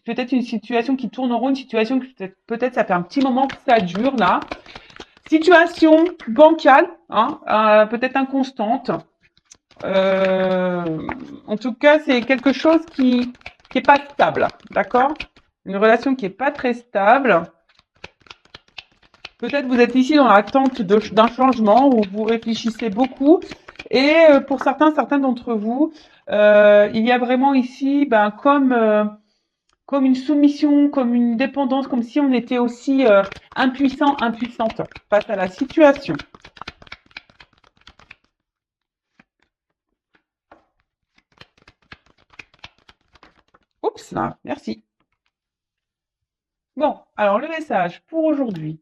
Peut-être une situation qui tourne en rond, une situation que peut-être ça fait un petit moment que ça dure là. Situation bancale, hein, peut-être inconstante. Euh, En tout cas, c'est quelque chose qui est pas stable, d'accord? Une relation qui est pas très stable. Peut-être vous êtes ici dans l'attente d'un changement où vous réfléchissez beaucoup. Et pour certains d'entre vous, il y a vraiment ici, ben, comme une soumission, comme une dépendance, comme si on était aussi impuissante face à la situation. Oups, là, merci. Bon, alors le message pour aujourd'hui.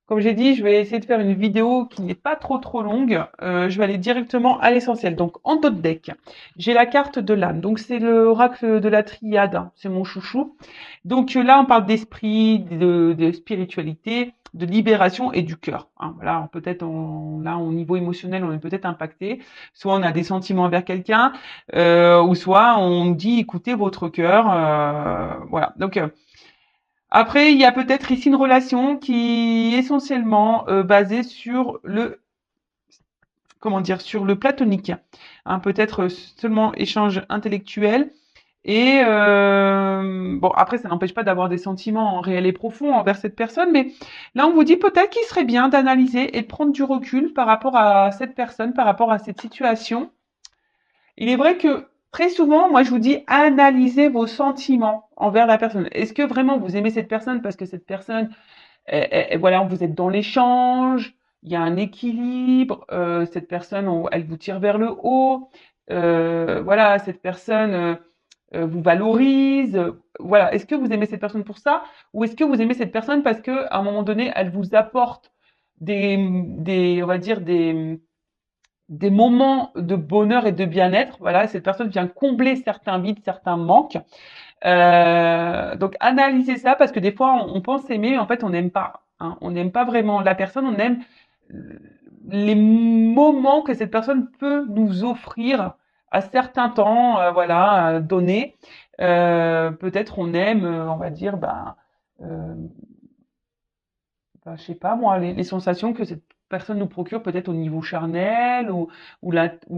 Comme j'ai dit, je vais essayer de faire une vidéo qui n'est pas trop longue. Je vais aller directement à l'essentiel. Donc en dos de deck, j'ai la carte de l'âme. Donc c'est l'oracle de la triade, hein. C'est mon chouchou. Donc là, on parle d'esprit, de spiritualité, de libération et du cœur, hein. Voilà, peut-être là au niveau émotionnel, on est peut-être impacté. Soit on a des sentiments envers quelqu'un, ou soit on dit écoutez votre cœur. Voilà. Donc après, il y a peut-être ici une relation qui est essentiellement basée sur le, comment dire, sur le platonique, hein, peut-être seulement échange intellectuel. Et bon, après, ça n'empêche pas d'avoir des sentiments réels et profonds envers cette personne, mais là, on vous dit peut-être qu'il serait bien d'analyser et de prendre du recul par rapport à cette personne, par rapport à cette situation. Il est vrai que très souvent, moi, je vous dis, analysez vos sentiments envers la personne. Est-ce que vraiment vous aimez cette personne parce que cette personne voilà, vous êtes dans l'échange, il y a un équilibre, cette personne, elle vous tire vers le haut, voilà, cette personne vous valorise, voilà. Est-ce que vous aimez cette personne pour ça, ou est-ce que vous aimez cette personne parce que à un moment donné, elle vous apporte on va dire des moments de bonheur et de bien-être. Voilà, cette personne vient combler certains vides, certains manques. Donc analyser ça parce que des fois on pense aimer, mais en fait on n'aime pas, hein. On n'aime pas vraiment la personne, on aime les moments que cette personne peut nous offrir à certains temps, voilà, donnés. Peut-être on aime, on va dire, euh, je sais pas moi, les sensations que cette personne nous procure peut-être au niveau charnel ou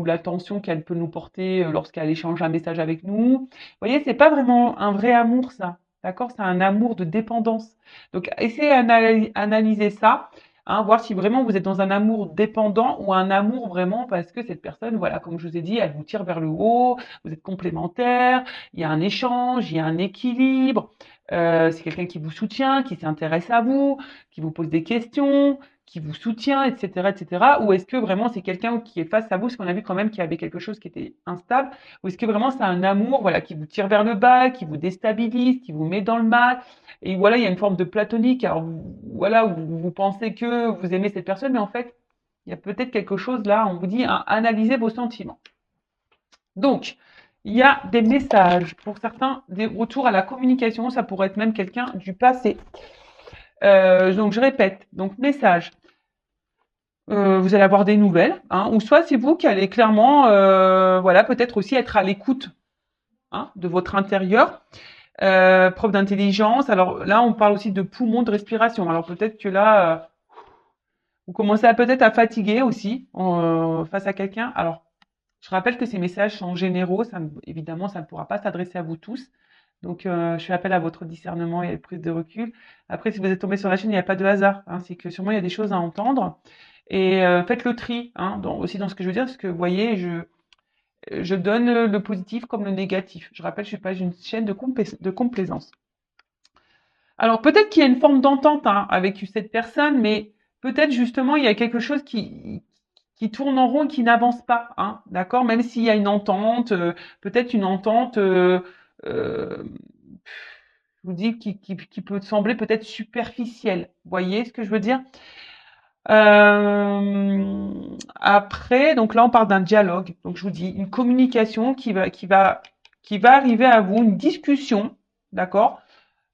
l'attention qu'elle peut nous porter lorsqu'elle échange un message avec nous. Vous voyez, c'est pas vraiment un vrai amour ça. D'accord? C'est un amour de dépendance. Donc essayez d'analyser ça, hein, voir si vraiment vous êtes dans un amour dépendant ou un amour vraiment parce que cette personne, voilà, comme je vous ai dit, elle vous tire vers le haut, vous êtes complémentaires, il y a un échange, il y a un équilibre. C'est quelqu'un qui vous soutient, qui s'intéresse à vous, qui vous pose des questions, qui vous soutient, etc., etc. Ou est-ce que vraiment c'est quelqu'un qui est face à vous, parce qu'on a vu quand même qu'il y avait quelque chose qui était instable, ou est-ce que vraiment c'est un amour, voilà, qui vous tire vers le bas, qui vous déstabilise, qui vous met dans le mal, et voilà, il y a une forme de platonique, alors voilà, où vous pensez que vous aimez cette personne, mais en fait, il y a peut-être quelque chose là, on vous dit, hein, analysez vos sentiments. Donc, il y a des messages, pour certains, des retours à la communication, ça pourrait être même quelqu'un du passé. Donc, je répète, donc message. Vous allez avoir des nouvelles, hein, ou soit c'est vous qui allez clairement, voilà, peut-être aussi être à l'écoute, hein, de votre intérieur. Preuve d'intelligence. Alors là, on parle aussi de poumons de respiration. Alors peut-être que là, vous commencez à peut-être à fatiguer aussi face à quelqu'un. Alors, je rappelle que ces messages sont généraux. Évidemment, ça ne pourra pas s'adresser à vous tous. Donc, je fais appel à votre discernement et à la prise de recul. Après, si vous êtes tombé sur la chaîne, il n'y a pas de hasard, hein. C'est que sûrement, il y a des choses à entendre. Et faites le tri, hein, aussi dans ce que je veux dire, parce que vous voyez, je donne le positif comme le négatif. Je rappelle, je suis pas une chaîne de complaisance. Alors peut-être qu'il y a une forme d'entente, hein, avec cette personne, mais peut-être justement il y a quelque chose qui tourne en rond et qui n'avance pas, hein, d'accord? Même s'il y a une entente, peut-être une entente, euh, je vous dis, qui peut sembler peut-être superficielle. Vous voyez ce que je veux dire? Après, donc là, on parle d'un dialogue. Donc, je vous dis, une communication qui va arriver à vous, une discussion, d'accord?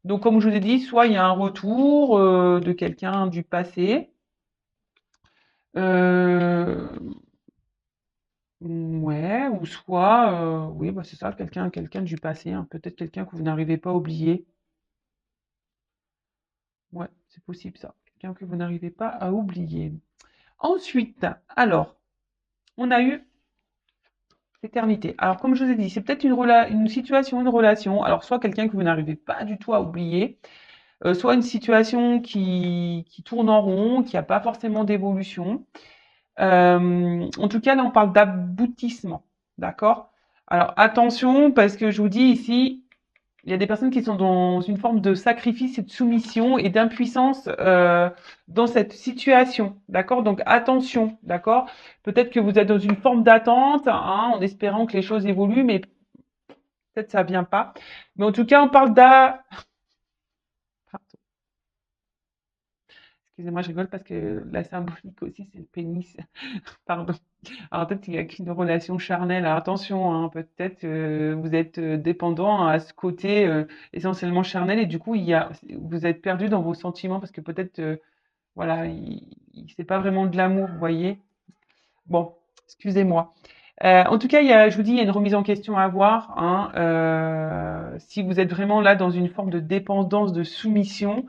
Donc, comme je vous ai dit, soit il y a un retour de quelqu'un du passé, euh, Ouais, ou soit, oui, bah c'est ça, quelqu'un du passé, hein, peut-être quelqu'un que vous n'arrivez pas à oublier. Ouais, c'est possible ça. Quelqu'un que vous n'arrivez pas à oublier. Ensuite, alors, on a eu l'éternité. Alors, comme je vous ai dit, c'est peut-être une situation, une relation. Alors, soit quelqu'un que vous n'arrivez pas du tout à oublier, soit une situation qui tourne en rond, qui n'a pas forcément d'évolution. En tout cas, là, on parle d'aboutissement. D'accord? Alors, attention, parce que je vous dis ici, il y a des personnes qui sont dans une forme de sacrifice et de soumission et d'impuissance dans cette situation. D'accord? Donc, attention. D'accord? Peut-être que vous êtes dans une forme d'attente, hein, en espérant que les choses évoluent, mais peut-être ça vient pas. Mais en tout cas, on parle Excusez-moi, je rigole parce que la symbolique aussi, c'est le pénis. Pardon. Alors peut-être qu'il y a qu'une relation charnelle. Alors attention, hein, peut-être vous êtes dépendant à ce côté essentiellement charnel et du coup vous êtes perdu dans vos sentiments parce que peut-être voilà, c'est pas vraiment de l'amour, vous voyez. Bon, excusez-moi. En tout cas, je vous dis, il y a une remise en question à avoir. Hein, si vous êtes vraiment là dans une forme de dépendance, de soumission,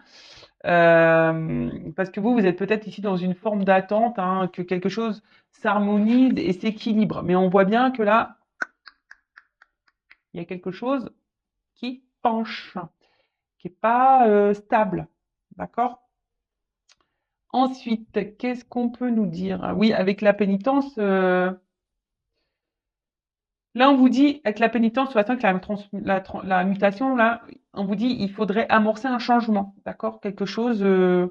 parce que vous êtes peut-être ici dans une forme d'attente, hein, que quelque chose s'harmonise et s'équilibre. Mais on voit bien que là, il y a quelque chose qui penche, qui est pas stable. D'accord? Ensuite, qu'est-ce qu'on peut nous dire? Oui, avec la pénitence, là on vous dit, avec la pénitence, sur la mutation, là, on vous dit, il faudrait amorcer un changement. D'accord? Quelque chose. Euh,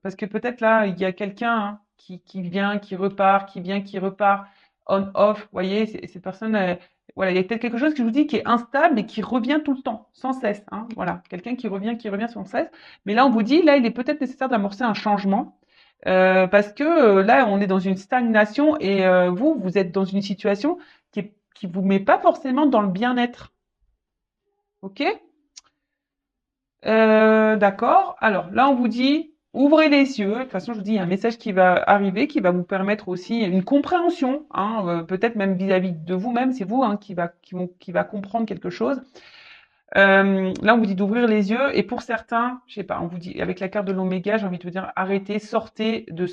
Parce que peut-être là, il y a quelqu'un hein, qui vient, qui repart, qui vient, qui repart, on-off. Vous voyez, cette personne, voilà, il y a peut-être quelque chose que je vous dis qui est instable et qui revient tout le temps, sans cesse. Hein, voilà, quelqu'un qui revient sans cesse. Mais là, on vous dit, là, il est peut-être nécessaire d'amorcer un changement. Parce que là, on est dans une stagnation et vous êtes dans une situation qui vous met pas forcément dans le bien-être. Ok? D'accord. Alors là, on vous dit, ouvrez les yeux. De toute façon, je vous dis, il y a un message qui va arriver, qui va vous permettre aussi une compréhension, hein, peut-être même vis-à-vis de vous-même. C'est vous hein, qui va comprendre quelque chose. Là, on vous dit d'ouvrir les yeux. Et pour certains, je sais pas, on vous dit, avec la carte de l'oméga, j'ai envie de vous dire, arrêtez, sortez de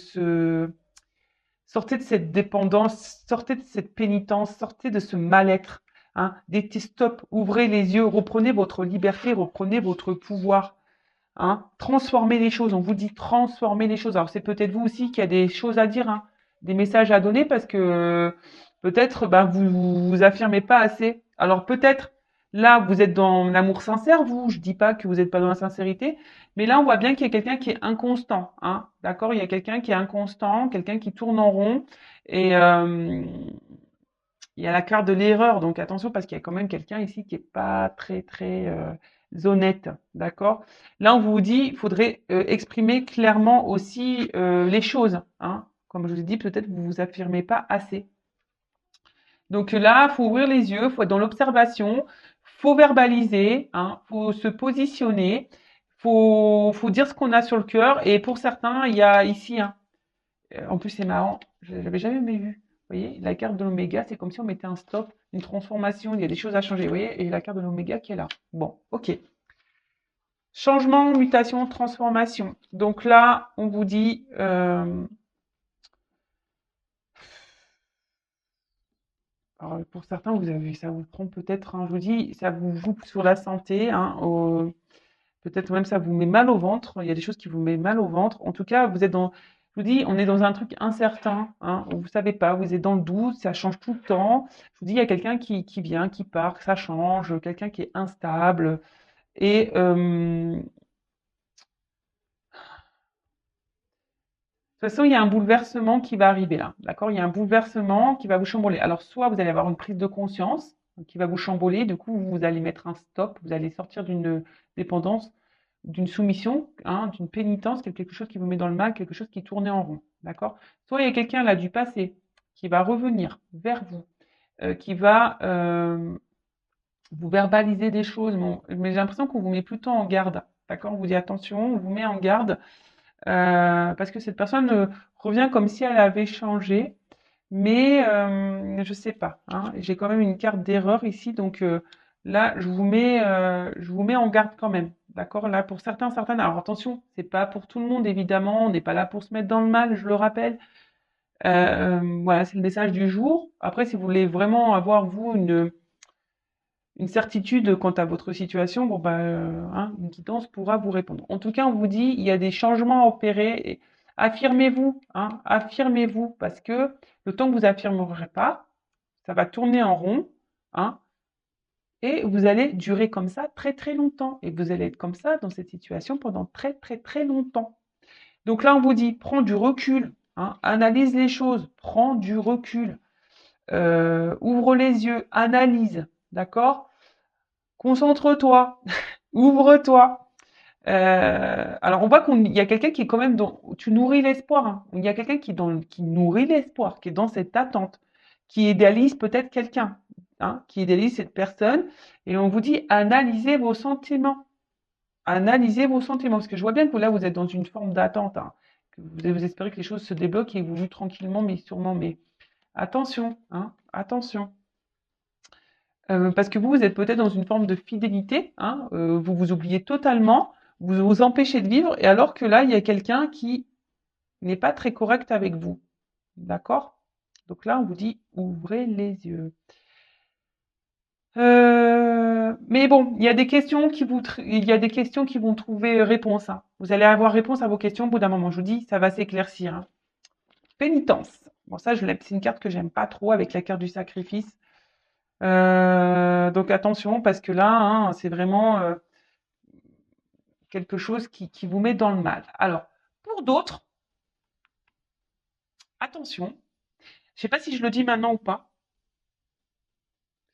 cette dépendance, sortez de cette pénitence, sortez de ce mal-être. Hein, dites stop, ouvrez les yeux, reprenez votre liberté, reprenez votre pouvoir. Hein, transformer les choses. On vous dit transformer les choses. Alors c'est peut-être vous aussi qui a des choses à dire, hein, des messages à donner parce que peut-être ben, vous affirmez pas assez. Alors peut-être là vous êtes dans l'amour sincère, vous. Je dis pas que vous n'êtes pas dans la sincérité, mais là on voit bien qu'il y a quelqu'un qui est inconstant. Hein, d'accord? Il y a quelqu'un qui est inconstant, quelqu'un qui tourne en rond et il y a la carte de l'erreur, donc attention parce qu'il y a quand même quelqu'un ici qui est pas très honnête, d'accord? Là, on vous dit, il faudrait exprimer clairement aussi les choses, hein. Comme je vous ai dit, peut-être vous vous affirmez pas assez. Donc là, faut ouvrir les yeux, faut être dans l'observation, faut verbaliser, hein, faut se positionner, faut dire ce qu'on a sur le cœur. Et pour certains, il y a ici, hein, en plus, c'est marrant, je l'avais jamais vu. Vous voyez, la carte de l'oméga, c'est comme si on mettait un stop, une transformation, il y a des choses à changer, vous voyez, et la carte de l'oméga qui est là. Bon, ok. Changement, mutation, transformation. Donc là, on vous dit, alors pour certains, ça vous prend peut-être, hein, je vous dis, ça vous joue sur la santé, hein, peut-être même ça vous met mal au ventre. Il y a des choses qui vous mettent mal au ventre. En tout cas, vous êtes dans, je vous dis, on est dans un truc incertain. Hein, vous savez pas, vous êtes dans le doute, ça change tout le temps. Je vous dis, il y a quelqu'un qui vient, qui part, ça change, quelqu'un qui est instable. Et de toute façon, il y a un bouleversement qui va arriver là. D'accord? Il y a un bouleversement qui va vous chambouler. Alors, soit vous allez avoir une prise de conscience qui va vous chambouler, du coup, vous allez mettre un stop, vous allez sortir d'une dépendance, d'une soumission, hein, d'une pénitence, quelque chose qui vous met dans le mal, quelque chose qui tournait en rond. D'accord? Soit il y a quelqu'un là du passé qui va revenir vers vous, qui va vous verbaliser des choses, mais j'ai l'impression qu'on vous met plutôt en garde. D'accord? On vous dit attention, on vous met en garde parce que cette personne revient comme si elle avait changé. mais je sais pas, hein. J'ai quand même une carte d'erreur ici, donc là, je vous mets en garde quand même. D'accord? Là, pour certains, certaines. Alors attention, c'est pas pour tout le monde, évidemment. On n'est pas là pour se mettre dans le mal, je le rappelle. Voilà, c'est le message du jour. Après, si vous voulez vraiment avoir, vous, une certitude quant à votre situation, bon, bah, hein, une guidance pourra vous répondre. En tout cas, on vous dit, il y a des changements à opérer. Et affirmez-vous, hein, affirmez-vous, parce que le temps que vous affirmerez pas, ça va tourner en rond, hein, et vous allez durer comme ça très très longtemps. Et vous allez être comme ça dans cette situation pendant très très très longtemps. Donc là, on vous dit, prends du recul, hein, analyse les choses, prends du recul, ouvre les yeux, analyse, d'accord? Concentre-toi, ouvre-toi. Alors on voit qu'il y a quelqu'un qui est quand même dans, tu nourris l'espoir, hein. Il y a quelqu'un qui nourrit l'espoir, qui est dans cette attente, qui idéalise peut-être quelqu'un, hein, qui idéalise cette personne. Et on vous dit, analysez vos sentiments. Analysez vos sentiments. Parce que je vois bien que là, vous êtes dans une forme d'attente, hein, que vous espérez que les choses se débloquent et vous vivez tranquillement, mais sûrement. Mais attention, hein, attention. Parce que vous êtes peut-être dans une forme de fidélité, hein, vous vous oubliez totalement, vous vous empêchez de vivre, et alors que là, il y a quelqu'un qui n'est pas très correct avec vous. D'accord? Donc là, on vous dit ouvrez les yeux. Mais bon, il y a des questions il y a des questions qui vont trouver réponse, hein. Vous allez avoir réponse à vos questions au bout d'un moment. Je vous dis, ça va s'éclaircir, hein. Pénitence. Bon, ça, je l'aime. C'est une carte que j'aime pas trop avec la carte du sacrifice. Donc attention, parce que là, hein, c'est vraiment quelque chose qui vous met dans le mal. Alors, pour d'autres, attention. Je sais pas si je le dis maintenant ou pas.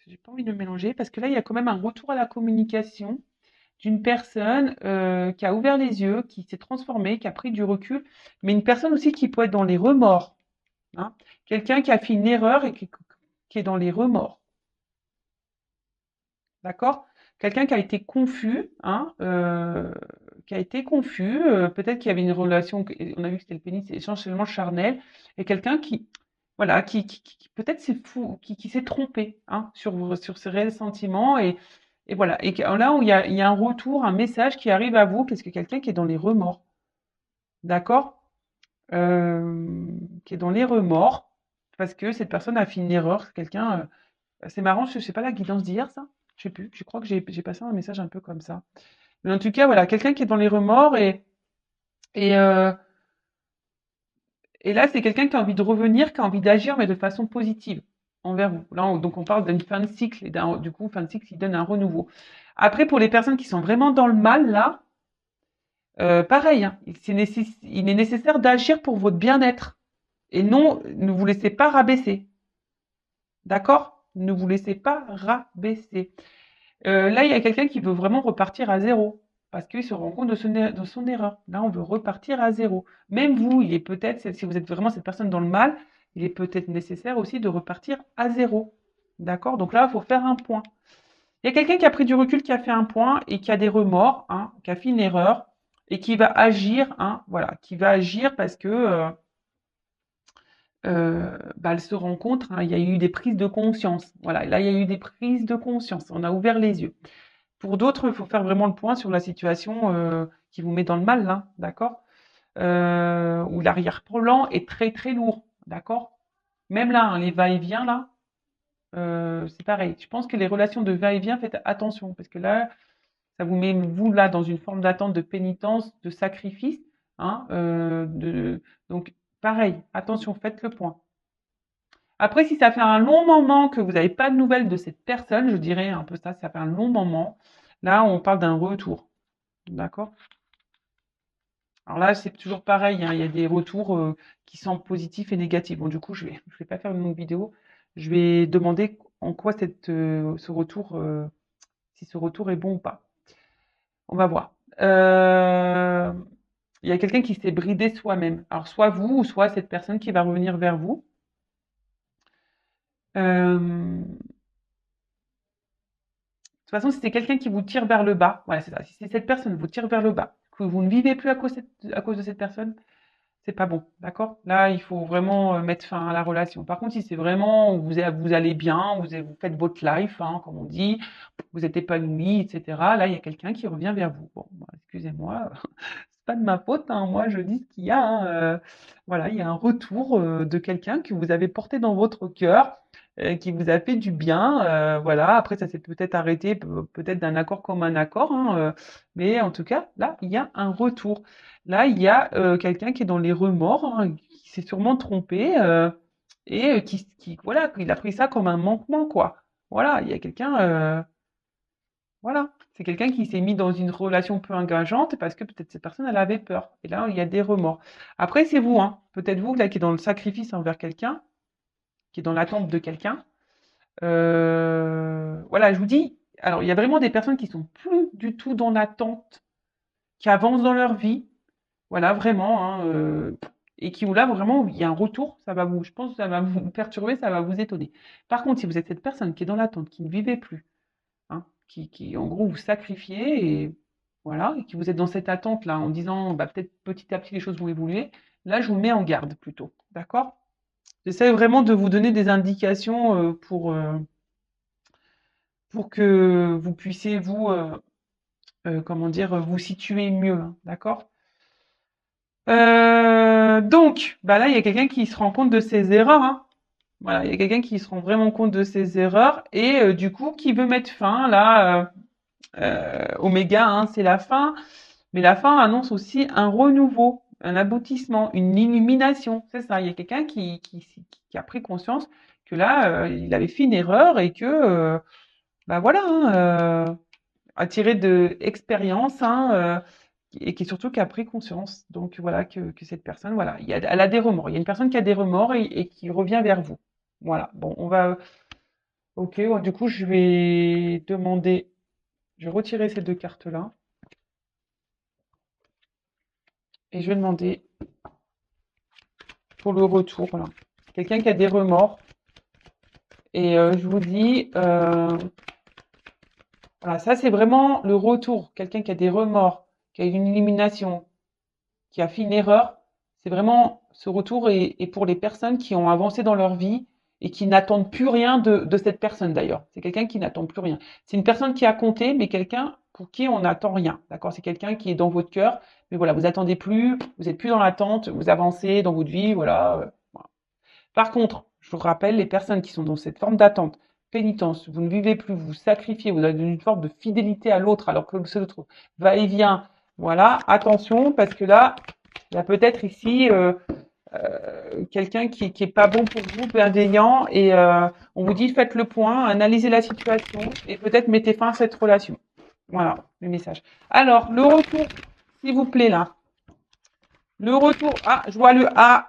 J'ai pas envie de me mélanger parce que là, il y a quand même un retour à la communication d'une personne qui a ouvert les yeux, qui s'est transformée, qui a pris du recul, mais une personne aussi qui peut être dans les remords, hein. Quelqu'un qui a fait une erreur et qui est dans les remords. D'accord? Quelqu'un qui a été confus, hein, qui a été confus, peut-être qu'il y avait une relation, on a vu que c'était le pénis essentiellement charnel, et quelqu'un qui, voilà, qui peut-être s'est fou, qui s'est trompé, hein, sur ses réels sentiments, et voilà. Et là où il y a un retour, un message qui arrive à vous, qu'est-ce que quelqu'un qui est dans les remords, d'accord? Qui est dans les remords, parce que cette personne a fait une erreur, quelqu'un, c'est marrant, je sais pas la guidance d'hier, ça? Je sais plus. Je crois que j'ai passé un message un peu comme ça. Mais en tout cas, voilà, quelqu'un qui est dans les remords et, euh, et là, c'est quelqu'un qui a envie de revenir, qui a envie d'agir, mais de façon positive envers vous. Là, donc on parle d'une fin de cycle et du coup, fin de cycle qui donne un renouveau. Après, pour les personnes qui sont vraiment dans le mal, là, pareil, hein, il est nécessaire d'agir pour votre bien-être. Et non, ne vous laissez pas rabaisser. D'accord? Ne vous laissez pas rabaisser. Là, il y a quelqu'un qui veut vraiment repartir à zéro parce qu'il se rend compte de son erreur. Là, on veut repartir à zéro. Même vous, il est peut-être, si vous êtes vraiment cette personne dans le mal, il est peut-être nécessaire aussi de repartir à zéro. D'accord? Donc là, il faut faire un point. Il y a quelqu'un qui a pris du recul, qui a fait un point et qui a des remords, hein, qui a fait une erreur et qui va agir, hein, voilà, qui va agir parce que bah, elle se rencontre, hein, il y a eu des prises de conscience. Voilà, là, il y a eu des prises de conscience. On a ouvert les yeux. Pour d'autres, il faut faire vraiment le point sur la situation qui vous met dans le mal, là, d'accord? Où l'arrière-plan est très très lourd, d'accord? Même là, hein, les va-et-vient, là, c'est pareil. Je pense que les relations de va-et-vient, faites attention, parce que là, ça vous met, vous, là, dans une forme d'attente, de pénitence, de sacrifice, hein, donc, pareil, attention, faites le point. Après, si ça fait un long moment que vous n'avez pas de nouvelles de cette personne, je dirais un peu ça, ça fait un long moment, là, on parle d'un retour, d'accord? Alors là, c'est toujours pareil, hein, il y a des retours qui sont positifs et négatifs. Bon, du coup, je vais pas faire une longue vidéo. Je vais demander en quoi ce retour, si ce retour est bon ou pas. On va voir. Il y a quelqu'un qui s'est bridé soi-même. Alors, soit vous, ou soit cette personne qui va revenir vers vous. De toute façon, si c'est quelqu'un qui vous tire vers le bas, voilà, c'est ça. Si cette personne vous tire vers le bas, que vous ne vivez plus à cause de cette personne, c'est pas bon, d'accord? Là, il faut vraiment mettre fin à la relation. Par contre, si c'est vraiment vous allez bien, vous faites votre life, hein, comme on dit, vous êtes épanoui, etc. Là, il y a quelqu'un qui revient vers vous. Bon, bah, excusez-moi, c'est pas de ma faute, hein, moi je dis ce qu'il y a, hein, voilà, il y a un retour de quelqu'un que vous avez porté dans votre cœur, qui vous a fait du bien, voilà. Après, ça s'est peut-être arrêté, peut-être d'un accord comme un accord, hein, mais en tout cas, là, il y a un retour. Là, il y a quelqu'un qui est dans les remords, hein, qui s'est sûrement trompé et voilà, il a pris ça comme un manquement, quoi. Voilà, il y a quelqu'un, voilà, c'est quelqu'un qui s'est mis dans une relation peu engageante parce que peut-être cette personne, elle avait peur. Et là, il y a des remords. Après, c'est vous, hein. Peut-être vous, là, qui est dans le sacrifice envers quelqu'un, qui est dans l'attente de quelqu'un. Voilà, je vous dis, alors, il y a vraiment des personnes qui sont plus du tout dans l'attente, qui avancent dans leur vie. Voilà, vraiment, hein, et qui, où là, vraiment, il y a un retour, je pense que ça va vous perturber, ça va vous étonner. Par contre, si vous êtes cette personne qui est dans l'attente, qui ne vivait plus, hein, en gros vous sacrifiez et voilà, et que vous êtes dans cette attente là en disant bah, peut-être petit à petit les choses vont évoluer, là je vous mets en garde plutôt, d'accord? J'essaie vraiment de vous donner des indications pour que vous puissiez comment dire, vous situer mieux, hein, d'accord? Donc, bah là, il y a quelqu'un qui se rend compte de ses erreurs, hein. Voilà, il y a quelqu'un qui se rend vraiment compte de ses erreurs et du coup qui veut mettre fin là. Oméga, hein, c'est la fin, mais la fin annonce aussi un renouveau, un aboutissement, une illumination. C'est ça, il y a quelqu'un qui a pris conscience que là, il avait fait une erreur et que, bah voilà, hein, a tiré de expérience, hein, et qui surtout qui a pris conscience. Donc voilà, que cette personne, voilà, elle a des remords. Il y a une personne qui a des remords et qui revient vers vous. Voilà, bon, ok, bon, du coup, je vais retirer ces deux cartes-là. Et je vais demander pour le retour, là. Quelqu'un qui a des remords. Et je vous dis, voilà, ça c'est vraiment le retour. Quelqu'un qui a des remords, qui a une élimination, qui a fait une erreur. C'est vraiment ce retour est pour les personnes qui ont avancé dans leur vie et qui n'attendent plus rien de cette personne d'ailleurs. C'est quelqu'un qui n'attend plus rien. C'est une personne qui a compté, mais quelqu'un pour qui on n'attend rien. D'accord? C'est quelqu'un qui est dans votre cœur, mais voilà, vous attendez plus, vous êtes plus dans l'attente, vous avancez dans votre vie, voilà. Voilà. Par contre, je vous rappelle, les personnes qui sont dans cette forme d'attente, pénitence, vous ne vivez plus, vous vous sacrifiez, vous avez une forme de fidélité à l'autre alors que l'autre va et vient. Voilà, attention, parce que là, il y a peut-être ici quelqu'un qui est pas bon pour vous, bienveillant, et on vous dit faites le point, analysez la situation et peut-être mettez fin à cette relation. Voilà le message. Alors, le retour, s'il vous plaît, là. Le retour. Ah, je vois le A.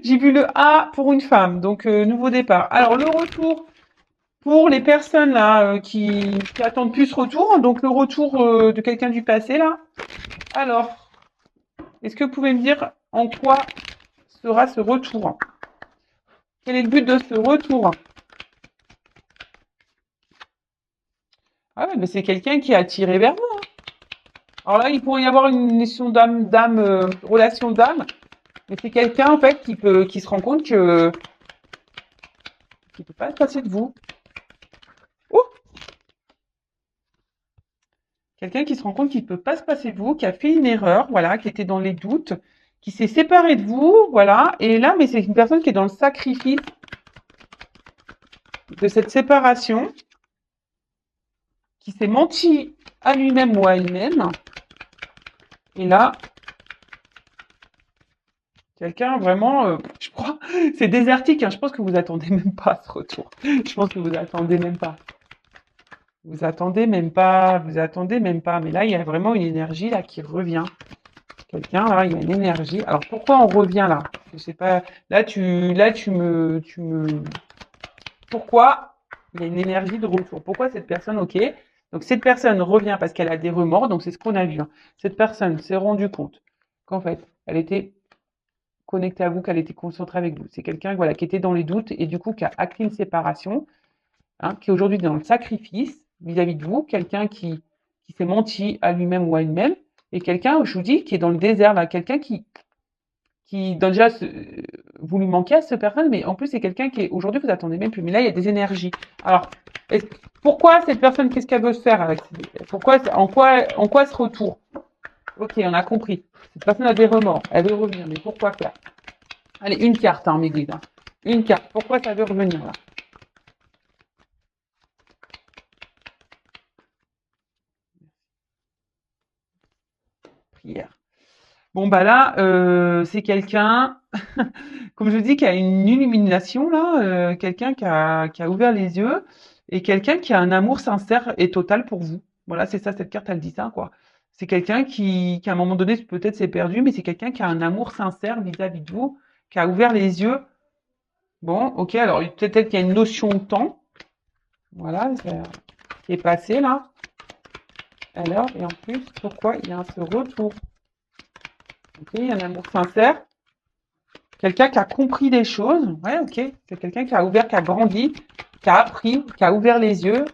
J'ai vu le A pour une femme, donc nouveau départ. Alors, le retour pour les personnes là qui attendent plus ce retour, donc le retour de quelqu'un du passé, là. Alors, est-ce que vous pouvez me dire en quoi sera ce retour? Quel est le but de ce retour? Ah ouais, mais c'est quelqu'un qui est attiré vers vous. Alors là, il pourrait y avoir une relation relation d'âme, mais c'est quelqu'un en fait qui se rend compte que qui peut pas se passer de vous. Oh, quelqu'un qui se rend compte qu'il peut pas se passer de vous, qui a fait une erreur, voilà, qui était dans les doutes, qui s'est séparé de vous, voilà. Et là, mais c'est une personne qui est dans le sacrifice de cette séparation, qui s'est menti à lui-même ou à elle-même. Et là, quelqu'un vraiment, je crois, c'est désertique, hein. Je pense que vous attendez même pas ce retour. Je pense que vous attendez même pas. Vous attendez même pas, vous attendez même pas. Mais là, il y a vraiment une énergie là qui revient. Quelqu'un là, il y a une énergie. Alors pourquoi on revient là? Je sais pas. Pourquoi il y a une énergie de retour? Pourquoi cette personne, ok? Donc cette personne revient parce qu'elle a des remords. Donc c'est ce qu'on a vu, hein. Cette personne s'est rendue compte qu'en fait, elle était connectée à vous, qu'elle était concentrée avec vous. C'est quelqu'un voilà, qui était dans les doutes et du coup qui a acté une séparation, hein, qui est aujourd'hui dans le sacrifice vis-à-vis de vous, quelqu'un qui s'est menti à lui-même ou à elle-même, et quelqu'un, je vous dis, qui est dans le désert, là, quelqu'un déjà, vous lui manquez à cette personne, mais en plus, c'est quelqu'un qui est, aujourd'hui, vous attendez même plus, mais là, il y a des énergies. Alors, pourquoi cette personne, qu'est-ce qu'elle veut faire avec, pourquoi, en quoi ce retour? Ok, on a compris. Cette personne a des remords, elle veut revenir, mais pourquoi faire? Allez, une carte, hein, mes guides, hein. Une carte, pourquoi ça veut revenir, là? Prière. Bon, bah là, c'est quelqu'un, comme je dis, qui a une illumination, là, quelqu'un qui a ouvert les yeux et quelqu'un qui a un amour sincère et total pour vous. Voilà, c'est ça, cette carte, elle dit ça, quoi. C'est quelqu'un qui, à un moment donné, peut-être s'est perdu, mais c'est quelqu'un qui a un amour sincère vis-à-vis de vous, qui a ouvert les yeux. Bon, ok, alors peut-être qu'il y a une notion de temps. Voilà, qui est passé là. Alors, et en plus, pourquoi il y a ce retour? Ok, il y a un amour sincère. Quelqu'un qui a compris des choses. Ouais, ok. C'est quelqu'un qui a ouvert, qui a grandi, qui a appris, qui a ouvert les yeux.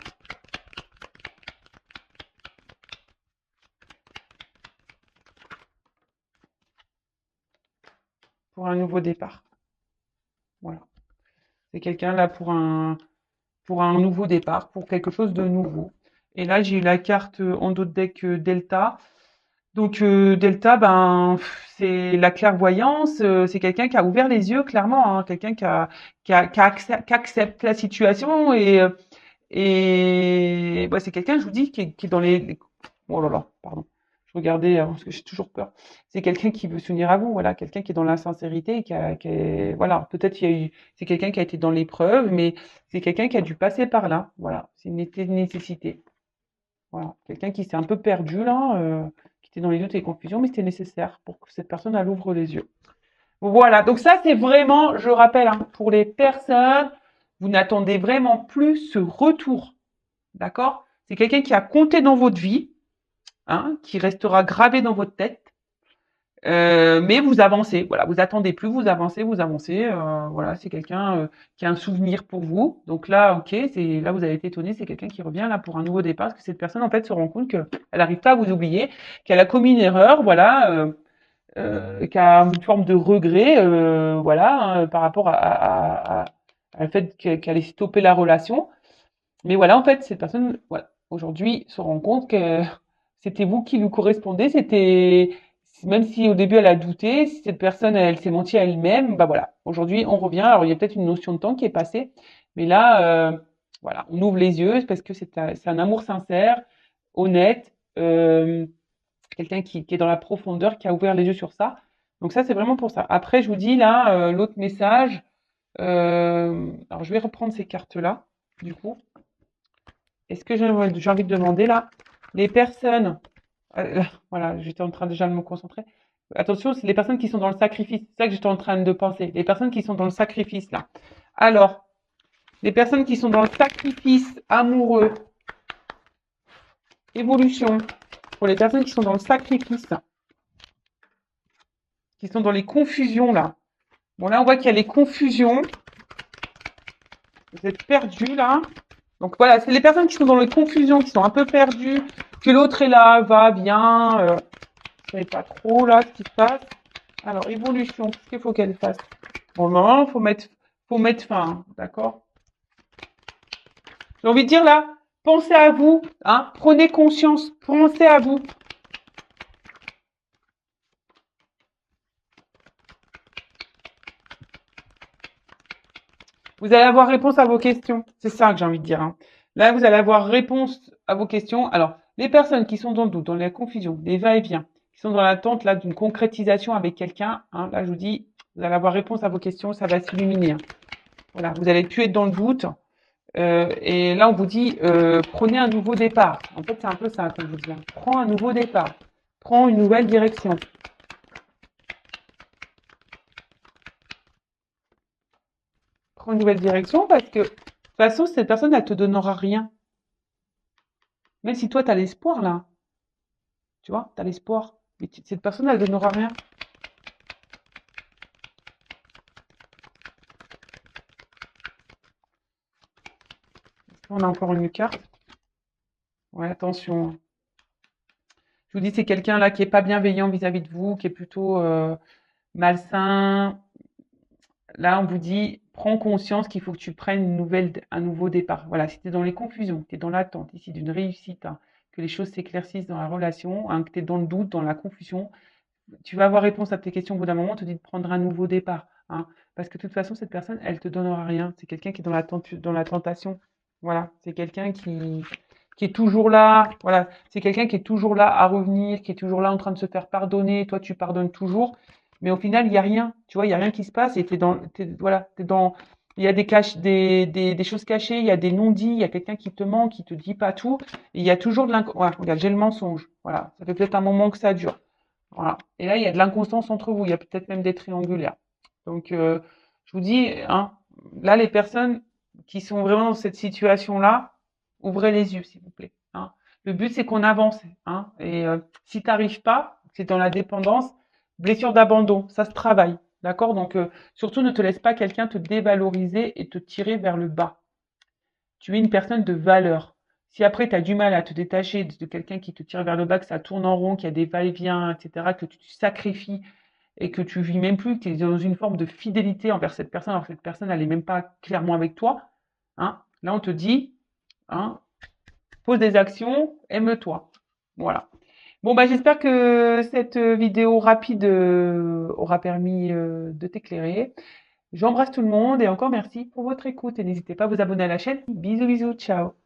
Pour un nouveau départ. Voilà. C'est quelqu'un là pour un nouveau départ, pour quelque chose de nouveau. Et là, j'ai eu la carte en dos de deck Delta. Donc Delta, ben c'est la clairvoyance, c'est quelqu'un qui a ouvert les yeux clairement, hein, quelqu'un qui accepte la situation et ouais, c'est quelqu'un, je vous dis, qui est dans oh là là, pardon, je regardais parce que j'ai toujours peur. C'est quelqu'un qui veut s'unir à vous, voilà, quelqu'un qui est dans la sincérité, et voilà, peut-être c'est quelqu'un qui a été dans l'épreuve, mais c'est quelqu'un qui a dû passer par là, voilà, c'est une nécessité. Voilà, quelqu'un qui s'est un peu perdu là, qui était dans les doutes et les confusions, mais c'était nécessaire pour que cette personne elle ouvre les yeux. Voilà, donc ça c'est vraiment, je rappelle, hein, pour les personnes, vous n'attendez vraiment plus ce retour, d'accord? C'est quelqu'un qui a compté dans votre vie, hein, qui restera gravé dans votre tête, mais vous avancez, voilà, vous attendez plus, vous avancez, voilà, c'est quelqu'un qui a un souvenir pour vous. Donc là, ok, là vous avez été étonné, c'est quelqu'un qui revient là pour un nouveau départ, parce que cette personne en fait se rend compte qu'elle n'arrive pas à vous oublier, qu'elle a commis une erreur, voilà, qui a une forme de regret, voilà, hein, par rapport à le fait qu'elle ait stoppé la relation. Mais voilà, en fait, cette personne, voilà, aujourd'hui, se rend compte que c'était vous qui lui correspondez, même si au début elle a douté, si cette personne, elle s'est mentie à elle-même, bah voilà. Aujourd'hui, on revient. Alors, il y a peut-être une notion de temps qui est passée, mais là, voilà, on ouvre les yeux parce que c'est un amour sincère, honnête, quelqu'un qui est dans la profondeur, qui a ouvert les yeux sur ça. Donc ça, c'est vraiment pour ça. Après, je vous dis là, l'autre message. Alors, je vais reprendre ces cartes-là, du coup. Est-ce que j'ai envie de demander là, les personnes, voilà, j'étais en train déjà de me concentrer. Attention, c'est les personnes qui sont dans le sacrifice. C'est ça que j'étais en train de penser. Les personnes qui sont dans le sacrifice là. Alors, les personnes qui sont dans le sacrifice amoureux, évolution. Pour les personnes qui sont dans le sacrifice, qui sont dans les confusions là. Bon là, on voit qu'il y a les confusions. Vous êtes perdus là. Donc voilà, c'est les personnes qui sont dans les confusions, qui sont un peu perdues, que l'autre est là, va, vient. Je ne sais pas trop là ce qui se passe. Alors, évolution, qu'est-ce qu'il faut qu'elle fasse? Bon, normalement, faut mettre fin, hein, d'accord? J'ai envie de dire là, pensez à vous, hein, prenez conscience, pensez à vous. Vous allez avoir réponse à vos questions. C'est ça que j'ai envie de dire, hein. Là, vous allez avoir réponse à vos questions. Alors, les personnes qui sont dans le doute, dans la confusion, les va-et-vient, qui sont dans l'attente là d'une concrétisation avec quelqu'un, hein, là, je vous dis, vous allez avoir réponse à vos questions, ça va s'illuminer, hein. Voilà, vous allez plus être dans le doute. Et là, on vous dit, prenez un nouveau départ. En fait, c'est un peu ça que je vous dis, hein. Prends un nouveau départ. Prends une nouvelle direction. Prends une nouvelle direction parce que, de toute façon, cette personne, elle te donnera rien. Même si toi, tu as l'espoir, là. Tu vois, tu as l'espoir. Mais cette personne, elle donnera rien. On a encore une carte. Ouais, attention. Je vous dis, c'est quelqu'un là qui est pas bienveillant vis-à-vis de vous, qui est plutôt malsain. Là, on vous dit, prends conscience qu'il faut que tu prennes un nouveau départ. Voilà, si tu es dans les confusions, tu es dans l'attente ici d'une réussite, hein, que les choses s'éclaircissent dans la relation, hein, que tu es dans le doute, dans la confusion, tu vas avoir réponse à tes questions au bout d'un moment, on te dit de prendre un nouveau départ, hein, parce que de toute façon, cette personne, elle te donnera rien. C'est quelqu'un qui est dans la tentation. Voilà, c'est quelqu'un qui est toujours là. Voilà, c'est quelqu'un qui est toujours là à revenir, qui est toujours là en train de se faire pardonner. Toi, tu pardonnes toujours, mais au final, il y a rien. Tu vois, il y a rien qui se passe et voilà, t'es dans, il y a des choses cachées, il y a des non-dits, il y a quelqu'un qui te ment, qui te dit pas tout. Et il y a toujours de voilà, regarde, j'ai le mensonge. Voilà, ça fait peut-être un moment que ça dure. Voilà. Et là, il y a de l'inconstance entre vous. Il y a peut-être même des triangulaires. Donc, je vous dis, hein, là, les personnes qui sont vraiment dans cette situation-là, ouvrez les yeux, s'il vous plaît. Hein. Le but, c'est qu'on avance. Hein. Et si tu n'arrives pas, c'est dans la dépendance, blessure d'abandon, ça se travaille. D'accord. Donc, surtout, ne te laisse pas quelqu'un te dévaloriser et te tirer vers le bas. Tu es une personne de valeur. Si après tu as du mal à te détacher de quelqu'un qui te tire vers le bas, que ça tourne en rond, qu'il y a des va-et-vient, etc., que tu te sacrifies et que tu vis même plus, que tu es dans une forme de fidélité envers cette personne, alors que cette personne, elle n'est même pas clairement avec toi, hein, là, on te dit, hein, pose des actions, aime-toi. Voilà. Bon, bah, j'espère que cette vidéo rapide aura permis de t'éclairer. J'embrasse tout le monde et encore merci pour votre écoute et n'hésitez pas à vous abonner à la chaîne. Bisous, bisous, ciao.